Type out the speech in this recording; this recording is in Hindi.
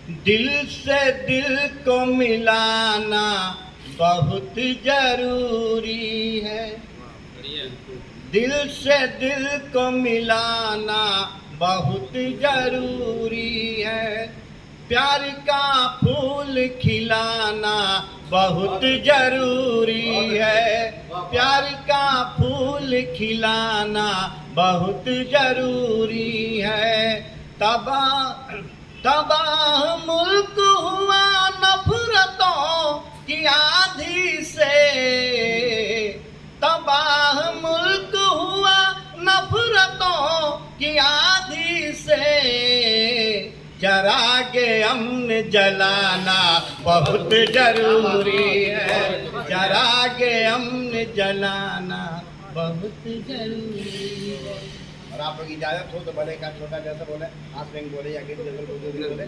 दिल से दिल को मिलाना बहुत जरूरी है। दिल से दिल को मिलाना बहुत जरूरी है। प्यार का फूल खिलाना बहुत जरूरी है। प्यार का फूल खिलाना बहुत जरूरी है। तबाह तबाह मुल्क हुआ नफरतों की आंधी से। तबाह मुल्क हुआ नफरतों की आंधी से। जरा के अमन जलाना बहुत जरूरी है। जरा के अमन जलाना बहुत जरूरी है। और आप लोग इजाजत हो तो बड़े का छोटा जैसा बोले, आस में बोले या किसी बोले।